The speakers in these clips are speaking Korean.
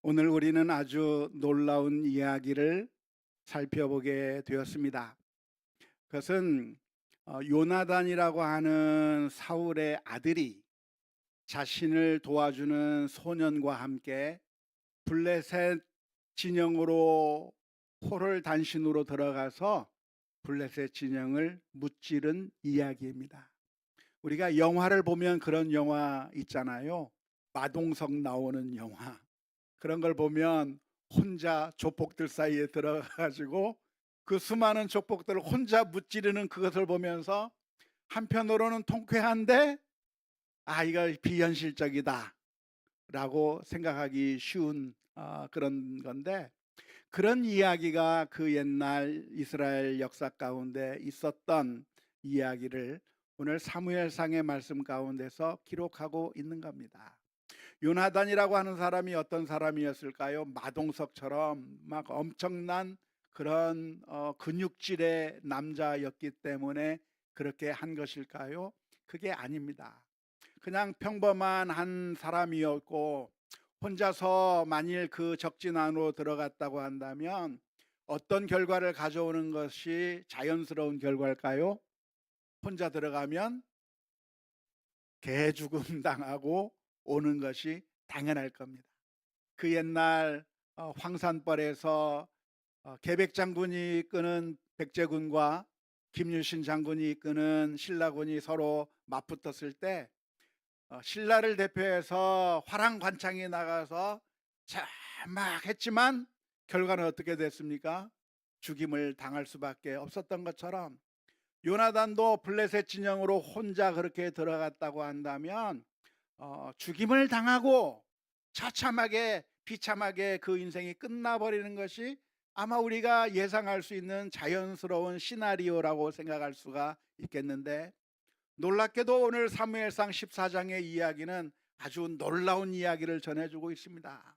오늘 우리는 아주 놀라운 이야기를 살펴보게 되었습니다. 그것은 요나단이라고 하는 사울의 아들이 자신을 도와주는 소년과 함께 블레셋 진영으로 포를 단신으로 들어가서 블레셋 진영을 무찌른 이야기입니다. 우리가 영화를 보면 그런 영화 있잖아요. 마동석 나오는 영화. 그런 걸 보면 혼자 조폭들 사이에 들어가가지고 그 수많은 조폭들을 혼자 무찌르는 그것을 보면서 한편으로는 통쾌한데 이거 비현실적이다 라고 생각하기 쉬운 그런 건데, 그런 이야기가 그 옛날 이스라엘 역사 가운데 있었던 이야기를 오늘 사무엘상의 말씀 가운데서 기록하고 있는 겁니다. 요나단이라고 하는 사람이 어떤 사람이었을까요? 마동석처럼 막 엄청난 그런 근육질의 남자였기 때문에 그렇게 한 것일까요? 그게 아닙니다. 그냥 평범한 한 사람이었고, 혼자서 만일 그 적진 안으로 들어갔다고 한다면 어떤 결과를 가져오는 것이 자연스러운 결과일까요? 혼자 들어가면 개 죽음 당하고 오는 것이 당연할 겁니다. 그 옛날 황산벌에서 계백 장군이 이끄는 백제군과 김유신 장군이 이끄는 신라군이 서로 맞붙었을 때 신라를 대표해서 화랑관창에 나가서 막 했지만 결과는 어떻게 됐습니까? 죽임을 당할 수밖에 없었던 것처럼 요나단도 블레셋 진영으로 혼자 그렇게 들어갔다고 한다면 죽임을 당하고 처참하게 비참하게 그 인생이 끝나버리는 것이 아마 우리가 예상할 수 있는 자연스러운 시나리오라고 생각할 수가 있겠는데, 놀랍게도 오늘 사무엘상 14장의 이야기는 아주 놀라운 이야기를 전해주고 있습니다.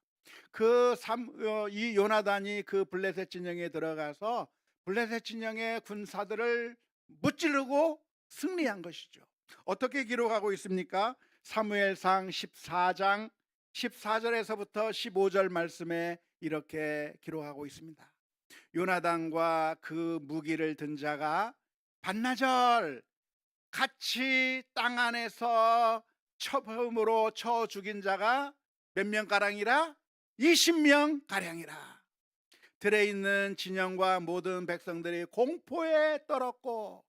이 요나단이 그 블레셋 진영에 들어가서 블레셋 진영의 군사들을 무찌르고 승리한 것이죠. 어떻게 기록하고 있습니까? 사무엘상 14장 14절에서부터 15절 말씀에 이렇게 기록하고 있습니다. 요나단과 그 무기를 든 자가 반나절 같이 땅 안에서 처음으로 쳐 죽인 자가 몇 명가량이라? 20명가량이라. 들에 있는 진영과 모든 백성들이 공포에 떨었고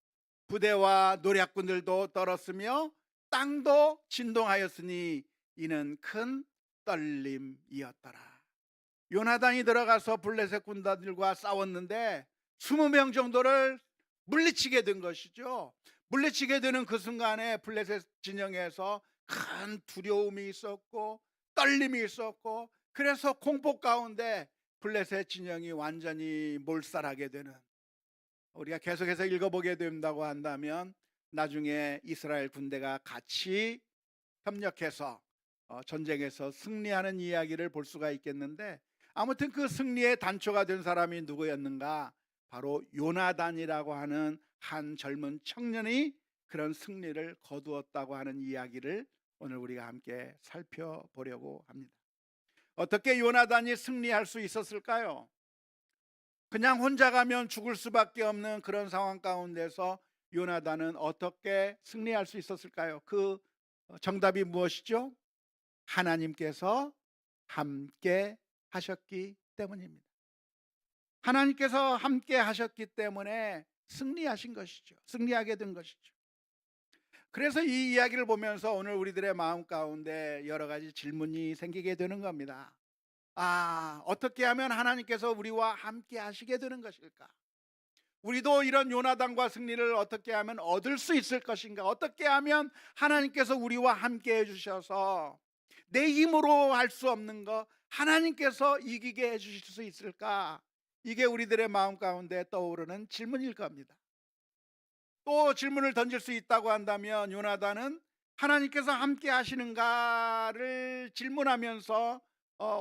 부대와 노략군들도 떨었으며 땅도 진동하였으니 이는 큰 떨림이었더라. 요나단이 들어가서 블레셋 군단들과 싸웠는데 20명 정도를 물리치게 된 것이죠. 물리치게 되는 그 순간에 블레셋 진영에서 큰 두려움이 있었고 떨림이 있었고, 그래서 공포 가운데 블레셋 진영이 완전히 몰살하게 되는, 우리가 계속해서 읽어보게 된다고 한다면 나중에 이스라엘 군대가 같이 협력해서 전쟁에서 승리하는 이야기를 볼 수가 있겠는데, 아무튼 그 승리의 단초가 된 사람이 누구였는가? 바로 요나단이라고 하는 한 젊은 청년이 그런 승리를 거두었다고 하는 이야기를 오늘 우리가 함께 살펴보려고 합니다. 어떻게 요나단이 승리할 수 있었을까요? 그냥 혼자 가면 죽을 수밖에 없는 그런 상황 가운데서 요나단은 어떻게 승리할 수 있었을까요? 그 정답이 무엇이죠? 하나님께서 함께 하셨기 때문입니다. 하나님께서 함께 하셨기 때문에 승리하신 것이죠. 승리하게 된 것이죠. 그래서 이 이야기를 보면서 오늘 우리들의 마음 가운데 여러 가지 질문이 생기게 되는 겁니다. 어떻게 하면 하나님께서 우리와 함께 하시게 되는 것일까? 우리도 이런 요나단과 승리를 어떻게 하면 얻을 수 있을 것인가? 어떻게 하면 하나님께서 우리와 함께 해주셔서 내 힘으로 할 수 없는 거 하나님께서 이기게 해주실 수 있을까? 이게 우리들의 마음 가운데 떠오르는 질문일 겁니다. 또 질문을 던질 수 있다고 한다면, 요나단은 하나님께서 함께 하시는가를 질문하면서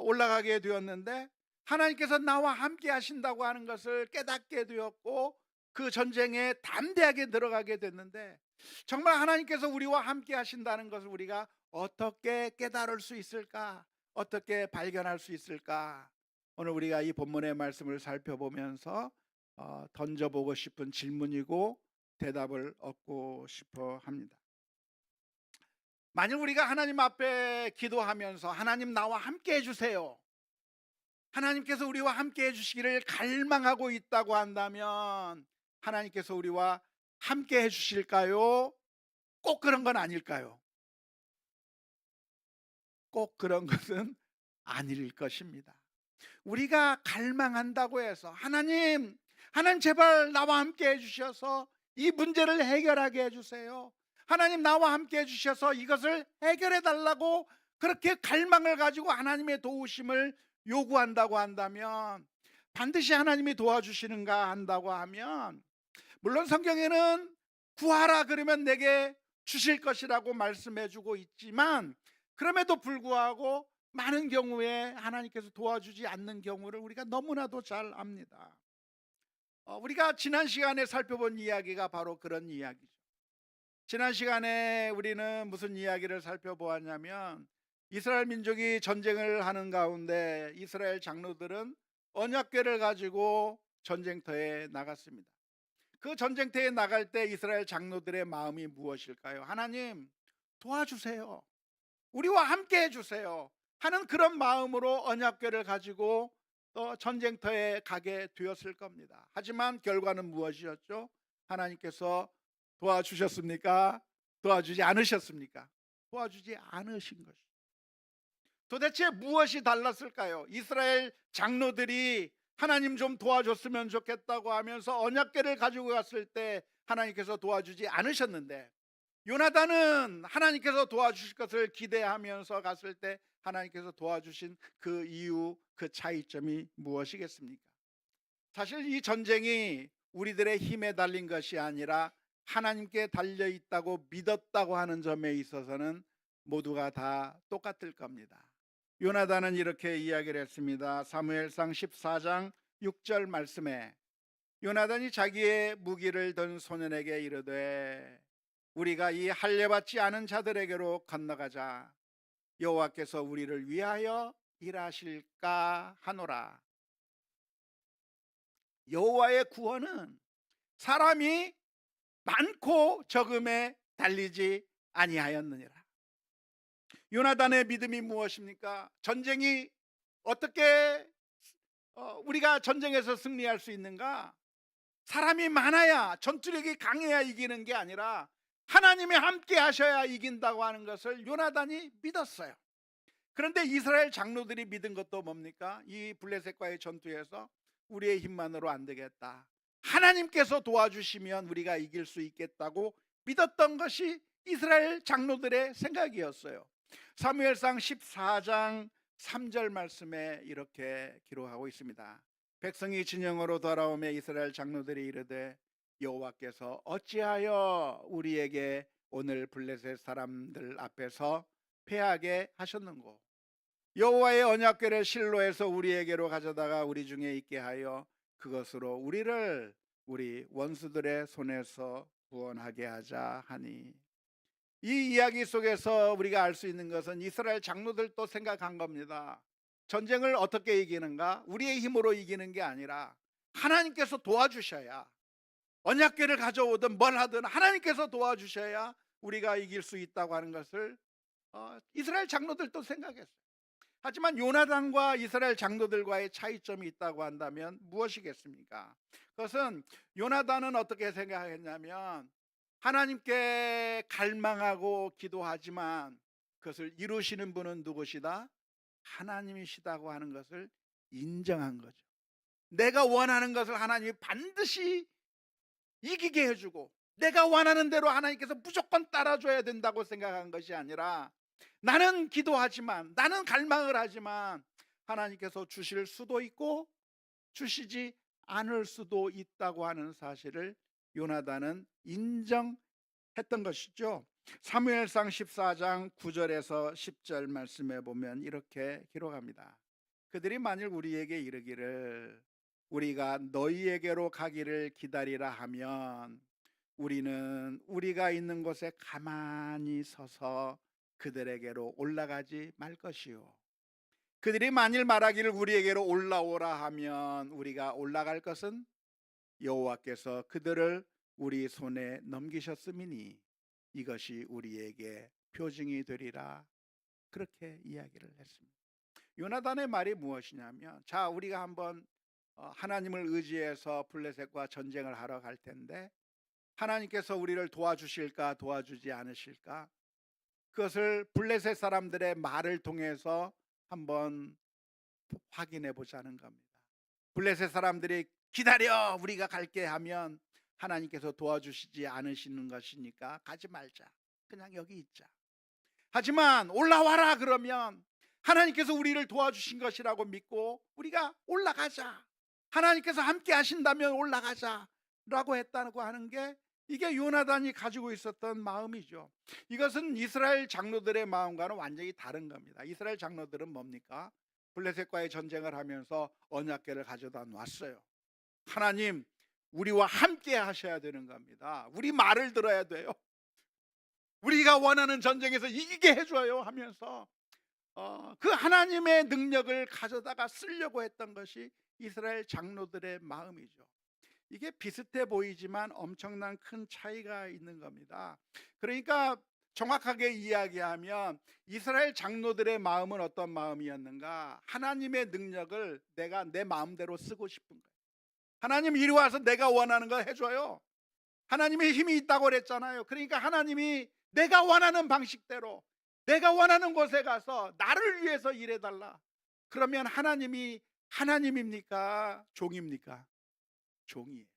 올라가게 되었는데, 하나님께서 나와 함께 하신다고 하는 것을 깨닫게 되었고 그 전쟁에 담대하게 들어가게 됐는데, 정말 하나님께서 우리와 함께 하신다는 것을 우리가 어떻게 깨달을 수 있을까? 어떻게 발견할 수 있을까? 오늘 우리가 이 본문의 말씀을 살펴보면서 던져보고 싶은 질문이고 대답을 얻고 싶어 합니다. 만일 우리가 하나님 앞에 기도하면서 하나님 나와 함께 해주세요, 하나님께서 우리와 함께 해주시기를 갈망하고 있다고 한다면 하나님께서 우리와 함께 해주실까요? 꼭 그런 건 아닐까요? 꼭 그런 것은 아닐 것입니다. 우리가 갈망한다고 해서 하나님 제발 나와 함께 해주셔서 이 문제를 해결하게 해주세요, 하나님 나와 함께 해주셔서 이것을 해결해 달라고 그렇게 갈망을 가지고 하나님의 도우심을 요구한다고 한다면, 반드시 하나님이 도와주시는가 한다고 하면, 물론 성경에는 구하라 그러면 내게 주실 것이라고 말씀해 주고 있지만, 그럼에도 불구하고 많은 경우에 하나님께서 도와주지 않는 경우를 우리가 너무나도 잘 압니다. 우리가 지난 시간에 살펴본 이야기가 바로 그런 이야기죠. 지난 시간에 우리는 무슨 이야기를 살펴보았냐면, 이스라엘 민족이 전쟁을 하는 가운데 이스라엘 장로들은 언약궤를 가지고 전쟁터에 나갔습니다. 그 전쟁터에 나갈 때 이스라엘 장로들의 마음이 무엇일까요? 하나님 도와주세요, 우리와 함께 해주세요 하는 그런 마음으로 언약궤를 가지고 전쟁터에 가게 되었을 겁니다. 하지만 결과는 무엇이었죠? 하나님께서 도와주셨습니까? 도와주지 않으셨습니까? 도와주지 않으신 것이죠. 도대체 무엇이 달랐을까요? 이스라엘 장로들이 하나님 좀 도와줬으면 좋겠다고 하면서 언약궤를 가지고 갔을 때 하나님께서 도와주지 않으셨는데, 요나단은 하나님께서 도와주실 것을 기대하면서 갔을 때 하나님께서 도와주신 그 이유, 그 차이점이 무엇이겠습니까? 사실 이 전쟁이 우리들의 힘에 달린 것이 아니라 하나님께 달려 있다고 믿었다고 하는 점에 있어서는 모두가 다 똑같을 겁니다. 요나단은 이렇게 이야기를 했습니다. 사무엘상 14장 6절 말씀에 요나단이 자기의 무기를 든 소년에게 이르되 우리가 이 할례받지 않은 자들에게로 건너가자, 여호와께서 우리를 위하여 일하실까 하노라. 여호와의 구원은 사람이 많고 적음에 달리지 아니하였느니라. 요나단의 믿음이 무엇입니까? 전쟁이 어떻게 우리가 전쟁에서 승리할 수 있는가? 사람이 많아야, 전투력이 강해야 이기는 게 아니라 하나님이 함께 하셔야 이긴다고 하는 것을 요나단이 믿었어요. 그런데 이스라엘 장로들이 믿은 것도 뭡니까? 이 블레셋과의 전투에서 우리의 힘만으로 안 되겠다, 하나님께서 도와주시면 우리가 이길 수 있겠다고 믿었던 것이 이스라엘 장로들의 생각이었어요. 사무엘상 14장 3절 말씀에 이렇게 기록하고 있습니다. 백성이 진영으로 돌아오매 이스라엘 장로들이 이르되 여호와께서 어찌하여 우리에게 오늘 블레셋 사람들 앞에서 패하게 하셨는고, 여호와의 언약궤를 실로에서 우리에게로 가져다가 우리 중에 있게 하여 그것으로 우리를 우리 원수들의 손에서 구원하게 하자 하니. 이 이야기 속에서 우리가 알 수 있는 것은 이스라엘 장로들도 생각한 겁니다. 전쟁을 어떻게 이기는가? 우리의 힘으로 이기는 게 아니라 하나님께서 도와주셔야, 언약궤를 가져오든 뭘 하든 하나님께서 도와주셔야 우리가 이길 수 있다고 하는 것을 이스라엘 장로들도 생각했어요. 하지만 요나단과 이스라엘 장로들과의 차이점이 있다고 한다면 무엇이겠습니까? 그것은 요나단은 어떻게 생각했냐면, 하나님께 갈망하고 기도하지만 그것을 이루시는 분은 누구시다? 하나님이시다고 하는 것을 인정한 거죠. 내가 원하는 것을 하나님이 반드시 이기게 해주고 내가 원하는 대로 하나님께서 무조건 따라줘야 된다고 생각한 것이 아니라, 나는 기도하지만, 나는 갈망을 하지만 하나님께서 주실 수도 있고 주시지 않을 수도 있다고 하는 사실을 요나단은 인정했던 것이죠. 사무엘상 14장 9절에서 10절 말씀에 보면 이렇게 기록합니다. 그들이 만일 우리에게 이르기를 우리가 너희에게로 가기를 기다리라 하면 우리는 우리가 있는 곳에 가만히 서서 그들에게로 올라가지 말 것이요, 그들이 만일 말하기를 우리에게로 올라오라 하면 우리가 올라갈 것은 여호와께서 그들을 우리 손에 넘기셨음이니 이것이 우리에게 표징이 되리라. 그렇게 이야기를 했습니다. 요나단의 말이 무엇이냐면, 자, 우리가 한번 하나님을 의지해서 블레셋과 전쟁을 하러 갈 텐데 하나님께서 우리를 도와주실까 도와주지 않으실까, 그것을 블레셋 사람들의 말을 통해서 한번 확인해 보자는 겁니다. 블레셋 사람들이 기다려 우리가 갈게 하면 하나님께서 도와주시지 않으시는 것이니까 가지 말자, 그냥 여기 있자. 하지만 올라와라 그러면 하나님께서 우리를 도와주신 것이라고 믿고 우리가 올라가자, 하나님께서 함께 하신다면 올라가자 라고 했다고 하는 게, 이게 요나단이 가지고 있었던 마음이죠. 이것은 이스라엘 장로들의 마음과는 완전히 다른 겁니다. 이스라엘 장로들은 뭡니까? 블레셋과의 전쟁을 하면서 언약궤를 가져다 놨어요. 하나님, 우리와 함께 하셔야 되는 겁니다. 우리 말을 들어야 돼요. 우리가 원하는 전쟁에서 이기게 해줘요 하면서 그 하나님의 능력을 가져다가 쓰려고 했던 것이 이스라엘 장로들의 마음이죠. 이게 비슷해 보이지만 엄청난 큰 차이가 있는 겁니다. 그러니까 정확하게 이야기하면 이스라엘 장로들의 마음은 어떤 마음이었는가? 하나님의 능력을 내가 내 마음대로 쓰고 싶은 거예요. 하나님 이리 와서 내가 원하는 거 해줘요. 하나님의 힘이 있다고 그랬잖아요. 그러니까 하나님이 내가 원하는 방식대로 내가 원하는 곳에 가서 나를 위해서 일해달라. 그러면 하나님이 하나님입니까? 종입니까? 종이에요.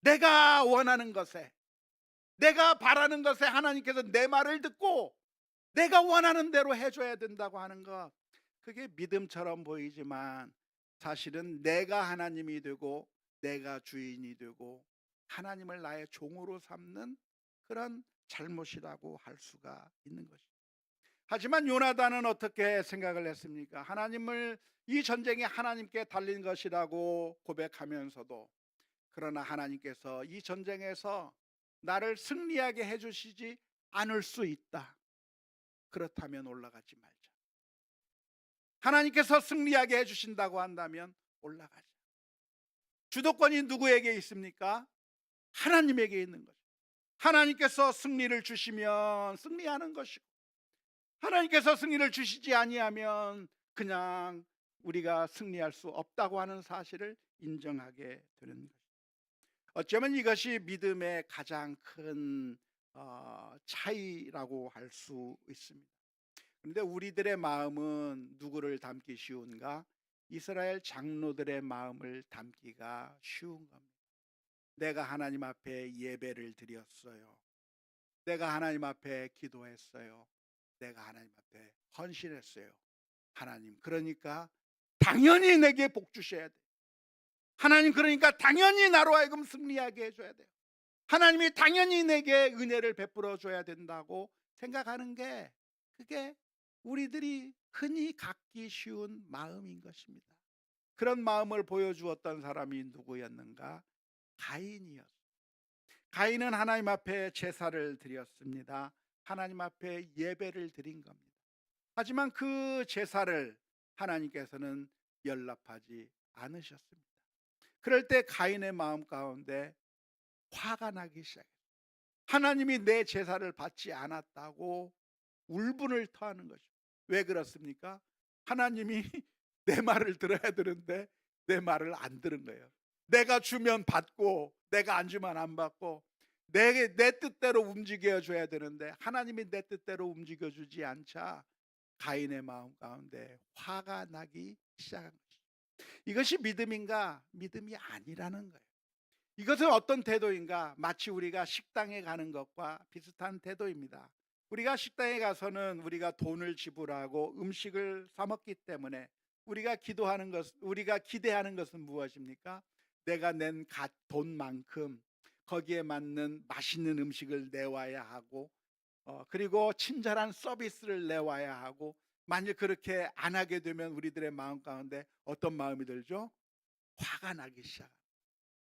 내가 원하는 것에, 내가 바라는 것에 하나님께서 내 말을 듣고 내가 원하는 대로 해줘야 된다고 하는 것, 그게 믿음처럼 보이지만 사실은 내가 하나님이 되고 내가 주인이 되고 하나님을 나의 종으로 삼는 그런 잘못이라고 할 수가 있는 것입니다. 하지만 요나단은 어떻게 생각을 했습니까? 하나님을, 이 전쟁이 하나님께 달린 것이라고 고백하면서도, 그러나 하나님께서 이 전쟁에서 나를 승리하게 해주시지 않을 수 있다. 그렇다면 올라가지 말자. 하나님께서 승리하게 해주신다고 한다면 올라가자. 주도권이 누구에게 있습니까? 하나님에게 있는 거죠. 하나님께서 승리를 주시면 승리하는 것이고, 하나님께서 승리를 주시지 아니하면 그냥 우리가 승리할 수 없다고 하는 사실을 인정하게 되는 것입니다. 어쩌면 이것이 믿음의 가장 큰 차이라고 할 수 있습니다. 그런데 우리들의 마음은 누구를 닮기 쉬운가? 이스라엘 장로들의 마음을 닮기가 쉬운 겁니다. 내가 하나님 앞에 예배를 드렸어요. 내가 하나님 앞에 기도했어요. 내가 하나님 앞에 헌신했어요. 하나님, 그러니까 당연히 내게 복 주셔야 돼요. 하나님, 그러니까 당연히 나로 하여금 승리하게 해줘야 돼요. 하나님이 당연히 내게 은혜를 베풀어 줘야 된다고 생각하는 게, 그게 우리들이 흔히 갖기 쉬운 마음인 것입니다. 그런 마음을 보여주었던 사람이 누구였는가? 가인이었어요. 가인은 하나님 앞에 제사를 드렸습니다. 하나님 앞에 예배를 드린 겁니다. 하지만 그 제사를 하나님께서는 연락하지 않으셨습니다. 그럴 때 가인의 마음 가운데 화가 나기 시작했어요. 하나님이 내 제사를 받지 않았다고 울분을 토하는 것이죠. 왜 그렇습니까? 하나님이 내 말을 들어야 되는데 내 말을 안 들은 거예요. 내가 주면 받고 내가 안 주면 안 받고, 내 뜻대로 움직여 줘야 되는데 하나님이 내 뜻대로 움직여 주지 않자 가인의 마음 가운데 화가 나기 시작한 것이죠. 이것이 믿음인가? 믿음이 아니라는 거예요. 이것은 어떤 태도인가? 마치 우리가 식당에 가는 것과 비슷한 태도입니다. 우리가 식당에 가서는 우리가 돈을 지불하고 음식을 사 먹기 때문에 우리가 기대하는 것은 무엇입니까? 내가 낸 돈만큼 거기에 맞는 맛있는 음식을 내와야 하고, 그리고 친절한 서비스를 내와야 하고, 만일 그렇게 안 하게 되면 우리들의 마음 가운데 어떤 마음이 들죠? 화가 나기 시작합니다.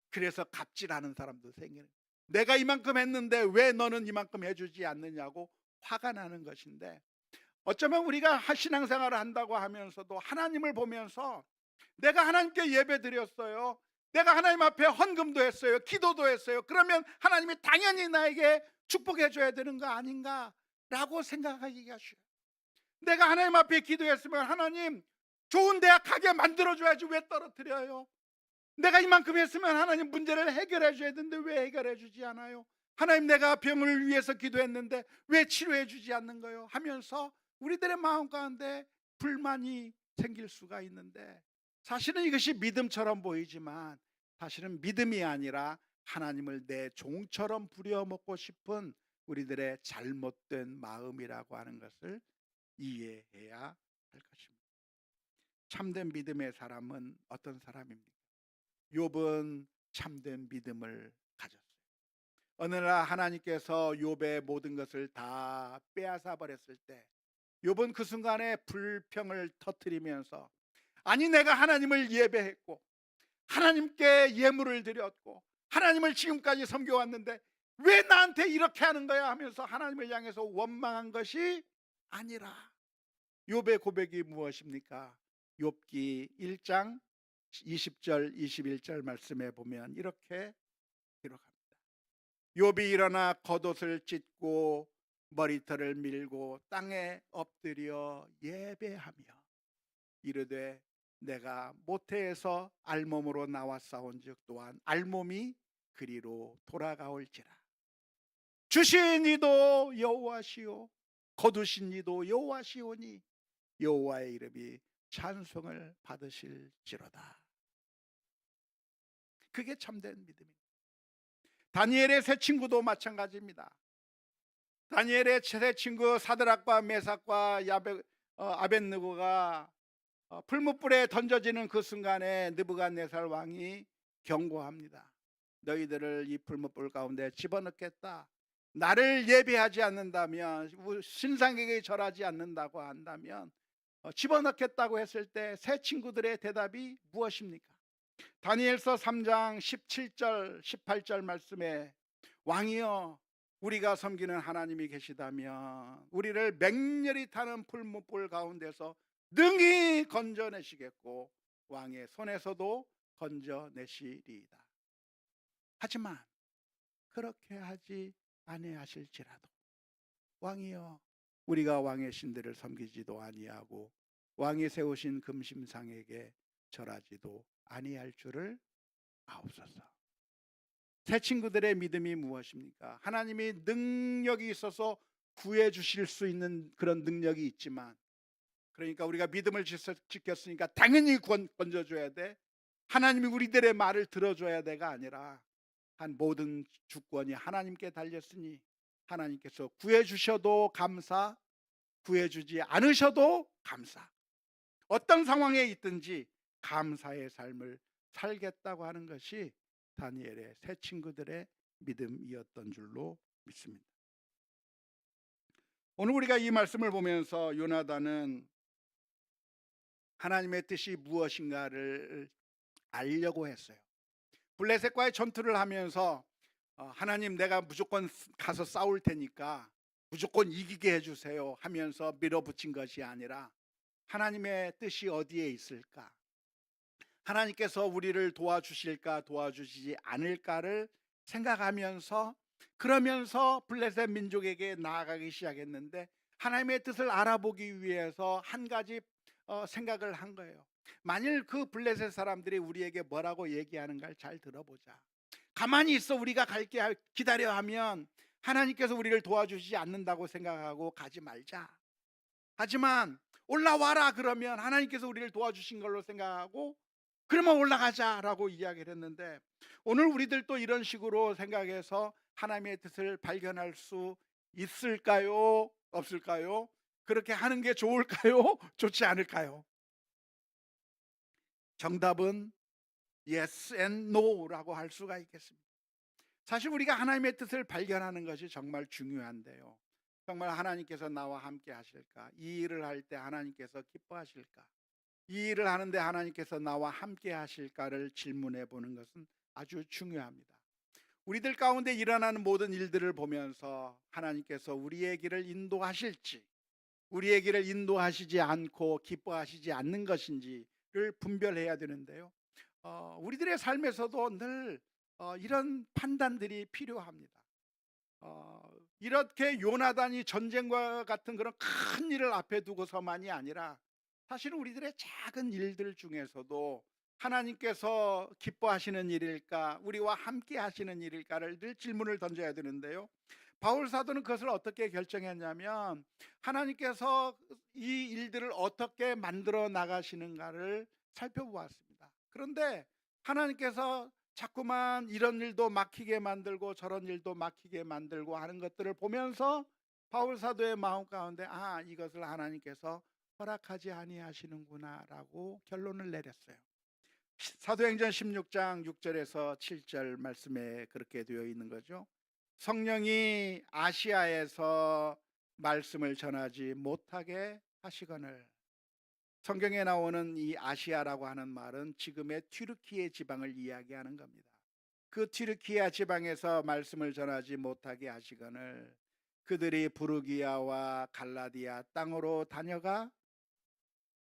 그래서 갑질하는 사람도 생기는 거예요. 내가 이만큼 했는데 왜 너는 이만큼 해주지 않느냐고 화가 나는 것인데, 어쩌면 우리가 신앙생활을 한다고 하면서도 하나님을 보면서 내가 하나님께 예배 드렸어요, 내가 하나님 앞에 헌금도 했어요, 기도도 했어요, 그러면 하나님이 당연히 나에게 축복해 줘야 되는 거 아닌가 라고 생각하기가 쉬워요. 내가 하나님 앞에 기도했으면 하나님 좋은 대학 가게 만들어 줘야지 왜 떨어뜨려요? 내가 이만큼 했으면 하나님 문제를 해결해 줘야 되는데 왜 해결해 주지 않아요? 하나님 내가 병을 위해서 기도했는데 왜 치료해 주지 않는 거요? 하면서 우리들의 마음 가운데 불만이 생길 수가 있는데, 사실은 이것이 믿음처럼 보이지만 사실은 믿음이 아니라 하나님을 내 종처럼 부려먹고 싶은 우리들의 잘못된 마음이라고 하는 것을 이해해야 할 것입니다. 참된 믿음의 사람은 어떤 사람입니까? 욥은 참된 믿음을 가졌어요. 어느 날 하나님께서 욥의 모든 것을 다 빼앗아 버렸을 때 욥은 그 순간에 불평을 터뜨리면서, 아니 내가 하나님을 예배했고 하나님께 예물을 드렸고 하나님을 지금까지 섬겨왔는데 왜 나한테 이렇게 하는 거야 하면서 하나님을 향해서 원망한 것이 아니라, 욥의 고백이 무엇입니까? 욥기 1장 20절 21절 말씀에 보면 이렇게 기록합니다. 욥이 일어나 겉옷을 찢고 머리털을 밀고 땅에 엎드려 예배하며 이르되 내가 모태에서 알몸으로 나왔사온즉 또한 알몸이 그리로 돌아가올지라. 주신 이도 여호와시오 거두신 이도 여호와시오니 여호와의 이름이 찬송을 받으실지로다. 그게 참된 믿음입니다. 다니엘의 세 친구도 마찬가지입니다. 다니엘의 세 친구 사드락과 메삭과 아벳느고가 풀무불에 던져지는 그 순간에 느부갓네살 왕이 경고합니다. 너희들을 이 풀무불 가운데 집어넣겠다. 나를 예배하지 않는다면, 신상에게 절하지 않는다고 한다면 집어넣겠다고 했을 때 세 친구들의 대답이 무엇입니까? 다니엘서 3장 17절 18절 말씀에 왕이여 우리가 섬기는 하나님이 계시다면 우리를 맹렬히 타는 풀무불 가운데서 능히 건져내시겠고 왕의 손에서도 건져내시리이다. 하지만 그렇게 하지 아니하실지라도 왕이여 우리가 왕의 신들을 섬기지도 아니하고 왕이 세우신 금심상에게 절하지도 아니할 줄을 아옵소서. 새 친구들의 믿음이 무엇입니까? 하나님이 능력이 있어서 구해 주실 수 있는 그런 능력이 있지만, 그러니까 우리가 믿음을 지켰으니까 당연히 건져줘야 돼, 하나님이 우리들의 말을 들어줘야 돼가 아니라 한 모든 주권이 하나님께 달렸으니 하나님께서 구해 주셔도 감사, 구해 주지 않으셔도 감사, 어떤 상황에 있든지 감사의 삶을 살겠다고 하는 것이 다니엘의 세 친구들의 믿음이었던 줄로 믿습니다. 오늘 우리가 이 말씀을 보면서 요나단은 하나님의 뜻이 무엇인가를 알려고 했어요. 블레셋과의 전투를 하면서 하나님 내가 무조건 가서 싸울 테니까 무조건 이기게 해주세요 하면서 밀어붙인 것이 아니라 하나님의 뜻이 어디에 있을까, 하나님께서 우리를 도와주실까 도와주시지 않을까를 생각하면서, 그러면서 블레셋 민족에게 나아가기 시작했는데 하나님의 뜻을 알아보기 위해서 한 가지 생각을 한 거예요. 만일 그 블레셋 사람들이 우리에게 뭐라고 얘기하는가를 잘 들어보자. 가만히 있어 우리가 갈게 기다려 하면 하나님께서 우리를 도와주시지 않는다고 생각하고 가지 말자. 하지만 올라와라 그러면 하나님께서 우리를 도와주신 걸로 생각하고 그러면 올라가자라고 이야기를 했는데, 오늘 우리들도 이런 식으로 생각해서 하나님의 뜻을 발견할 수 있을까요? 없을까요? 그렇게 하는 게 좋을까요? 좋지 않을까요? 정답은 yes and no라고 할 수가 있겠습니다. 사실 우리가 하나님의 뜻을 발견하는 것이 정말 중요한데요, 정말 하나님께서 나와 함께 하실까? 이 일을 할 때 하나님께서 기뻐하실까? 이 일을 하는데 하나님께서 나와 함께 하실까를 질문해 보는 것은 아주 중요합니다. 우리들 가운데 일어나는 모든 일들을 보면서 하나님께서 우리의 길을 인도하실지, 우리의 길을 인도하시지 않고 기뻐하시지 않는 것인지를 분별해야 되는데요. 우리들의 삶에서도 늘 이런 판단들이 필요합니다. 이렇게 요나단이 전쟁과 같은 그런 큰 일을 앞에 두고서만이 아니라 사실은 우리들의 작은 일들 중에서도 하나님께서 기뻐하시는 일일까, 우리와 함께 하시는 일일까를 늘 질문을 던져야 되는데요. 바울 사도는 그것을 어떻게 결정했냐면 하나님께서 이 일들을 어떻게 만들어 나가시는가를 살펴보았습니다. 그런데 하나님께서 자꾸만 이런 일도 막히게 만들고 저런 일도 막히게 만들고 하는 것들을 보면서 바울 사도의 마음 가운데 이것을 하나님께서 허락하지 아니하시는구나 라고 결론을 내렸어요. 사도행전 16장 6절에서 7절 말씀에 그렇게 되어 있는 거죠. 성령이 아시아에서 말씀을 전하지 못하게 하시거늘. 성경에 나오는 이 아시아라고 하는 말은 지금의 튀르키예 지방을 이야기하는 겁니다. 그 튀르키예 지방에서 말씀을 전하지 못하게 하시거늘 그들이 부르기아와 갈라디아 땅으로 다녀가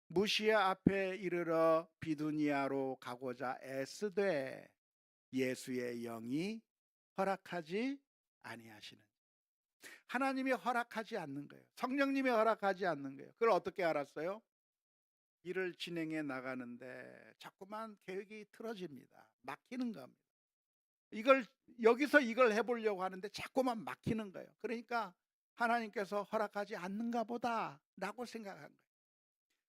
무시아 앞에 이르러 비두니아로 가고자 애쓰되 예수의 영이 허락하지 아니하시는, 하나님이 허락하지 않는 거예요. 성령님이 허락하지 않는 거예요. 그걸 어떻게 알았어요? 일을 진행해 나가는데 자꾸만 계획이 틀어집니다. 막히는 겁니다. 여기서 이걸 해보려고 하는데 자꾸만 막히는 거예요. 그러니까 하나님께서 허락하지 않는가 보다 라고 생각한 거예요.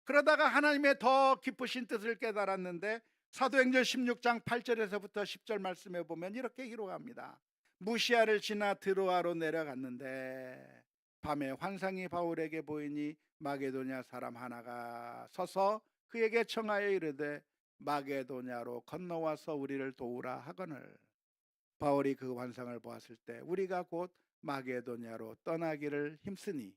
그러다가 하나님의 더 깊으신 뜻을 깨달았는데 사도행전 16장 8절에서부터 10절 말씀에 보면 이렇게 기록합니다. 무시아를 지나 드로아로 내려갔는데 밤에 환상이 바울에게 보이니 마게도냐 사람 하나가 서서 그에게 청하여 이르되 마게도냐로 건너와서 우리를 도우라 하거늘. 바울이 그 환상을 보았을 때 우리가 곧 마게도냐로 떠나기를 힘쓰니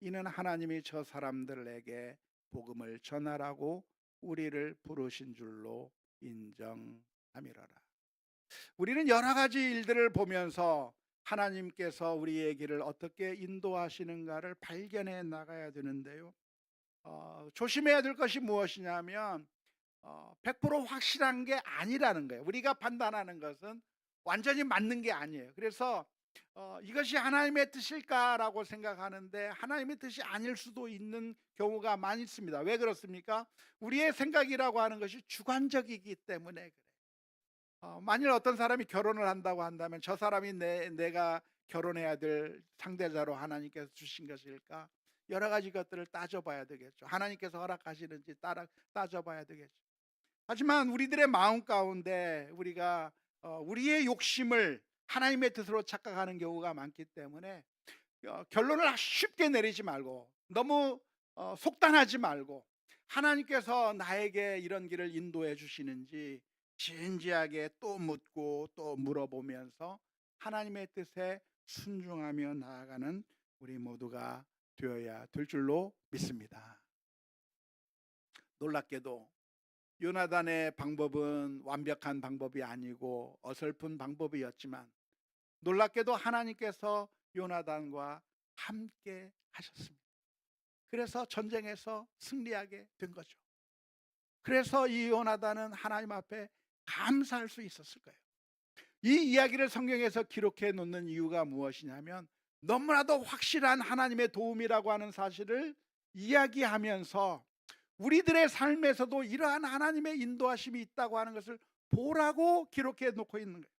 이는 하나님이 저 사람들에게 복음을 전하라고 우리를 부르신 줄로 인정함이로라. 우리는 여러 가지 일들을 보면서 하나님께서 우리의 길을 어떻게 인도하시는가를 발견해 나가야 되는데요. 조심해야 될 것이 무엇이냐면 100% 확실한 게 아니라는 거예요. 우리가 판단하는 것은 완전히 맞는 게 아니에요. 그래서 이것이 하나님의 뜻일까라고 생각하는데 하나님의 뜻이 아닐 수도 있는 경우가 많이 있습니다. 왜 그렇습니까? 우리의 생각이라고 하는 것이 주관적이기 때문에 그래요. 만일 어떤 사람이 결혼을 한다고 한다면 저 사람이 내가 결혼해야 될 상대자로 하나님께서 주신 것일까? 여러 가지 것들을 따져봐야 되겠죠. 하나님께서 허락하시는지 따져봐야 되겠죠. 하지만 우리들의 마음 가운데 우리가 우리의 욕심을 하나님의 뜻으로 착각하는 경우가 많기 때문에 결론을 쉽게 내리지 말고 너무 속단하지 말고 하나님께서 나에게 이런 길을 인도해 주시는지 진지하게 또 묻고 또 물어보면서 하나님의 뜻에 순종하며 나아가는 우리 모두가 되어야 될 줄로 믿습니다. 놀랍게도 요나단의 방법은 완벽한 방법이 아니고 어설픈 방법이었지만 놀랍게도 하나님께서 요나단과 함께 하셨습니다. 그래서 전쟁에서 승리하게 된 거죠. 그래서 이 요나단은 하나님 앞에 감사할 수 있었을 거예요. 이 이야기를 성경에서 기록해 놓는 이유가 무엇이냐면 너무나도 확실한 하나님의 도움이라고 하는 사실을 이야기하면서 우리들의 삶에서도 이러한 하나님의 인도하심이 있다고 하는 것을 보라고 기록해 놓고 있는 거예요.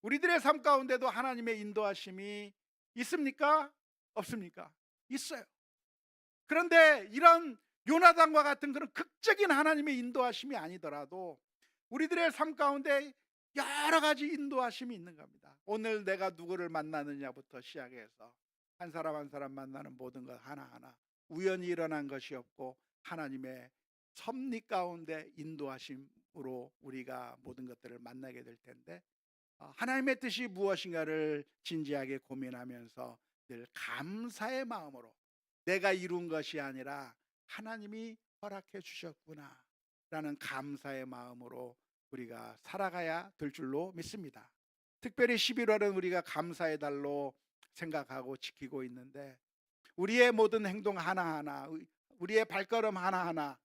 우리들의 삶 가운데도 하나님의 인도하심이 있습니까? 없습니까? 있어요. 그런데 이런 요나단과 같은 그런 극적인 하나님의 인도하심이 아니더라도 우리들의 삶 가운데 여러 가지 인도하심이 있는 겁니다. 오늘 내가 누구를 만나느냐부터 시작해서 한 사람 한 사람 만나는 모든 것 하나하나 우연히 일어난 것이 없고 하나님의 섭리 가운데 인도하심으로 우리가 모든 것들을 만나게 될 텐데 하나님의 뜻이 무엇인가를 진지하게 고민하면서 늘 감사의 마음으로 내가 이룬 것이 아니라 하나님이 허락해 주셨구나 라는 감사의 마음으로 우리가 살아가야 될 줄로 믿습니다. 특별히 11월은 우리가 감사의 달로 생각하고 지키고 있는데 우리의 모든 행동 하나하나, 우리의 발걸음 하나하나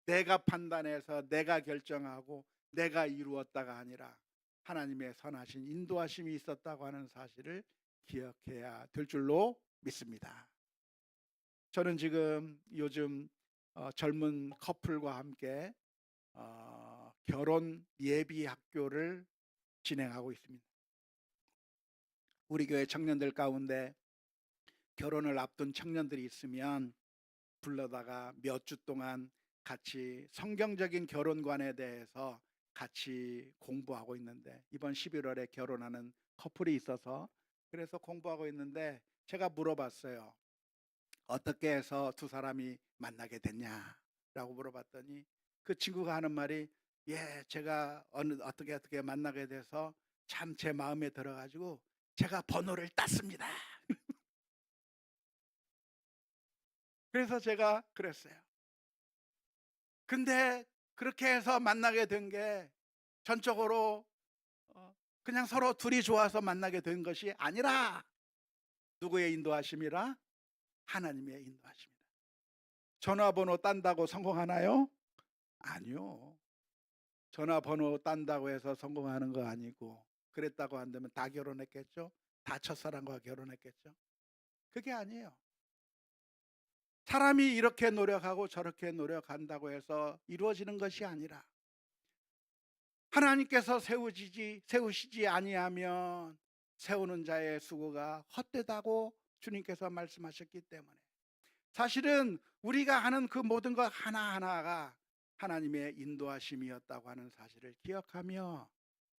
내가 판단해서 내가 결정하고 내가 이루었다가 아니라 하나님의 선하신 인도하심이 있었다고 하는 사실을 기억해야 될 줄로 믿습니다. 저는 지금 요즘 젊은 커플과 함께 결혼 예비 학교를 진행하고 있습니다. 우리 교회 청년들 가운데 결혼을 앞둔 청년들이 있으면 불러다가 몇 주 동안 같이 성경적인 결혼관에 대해서 같이 공부하고 있는데, 이번 11월에 결혼하는 커플이 있어서 그래서 공부하고 있는데, 제가 물어봤어요. 어떻게 해서 두 사람이 만나게 됐냐라고 물어봤더니 그 친구가 하는 말이, 예, 제가 어떻게 만나게 돼서 참 제 마음에 들어가지고 제가 번호를 땄습니다. 그래서 제가 그랬어요. 근데 그렇게 해서 만나게 된 게 전적으로 그냥 서로 둘이 좋아서 만나게 된 것이 아니라 누구의 인도하심이라? 하나님의 인도하심이다. 전화번호 딴다고 성공하나요? 아니요. 전화번호 딴다고 해서 성공하는 거 아니고, 그랬다고 한다면 다 결혼했겠죠? 다 첫사랑과 결혼했겠죠? 그게 아니에요. 사람이 이렇게 노력하고 저렇게 노력한다고 해서 이루어지는 것이 아니라, 하나님께서 세우시지 아니하면 세우는 자의 수고가 헛되다고 주님께서 말씀하셨기 때문에, 사실은 우리가 하는 그 모든 것 하나하나가 하나님의 인도하심이었다고 하는 사실을 기억하며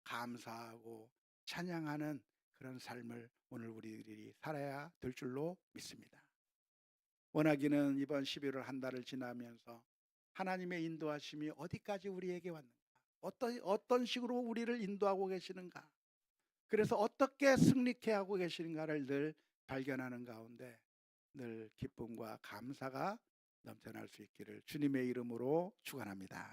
감사하고 찬양하는 그런 삶을 오늘 우리들이 살아야 될 줄로 믿습니다. 원하기는 이번 11월 한 달을 지나면서 하나님의 인도하심이 어디까지 우리에게 왔는가, 어떤 식으로 우리를 인도하고 계시는가, 그래서 어떻게 승리케 하고 계시는가를 늘 발견하는 가운데 늘 기쁨과 감사가 넘쳐날 수 있기를 주님의 이름으로 축원합니다.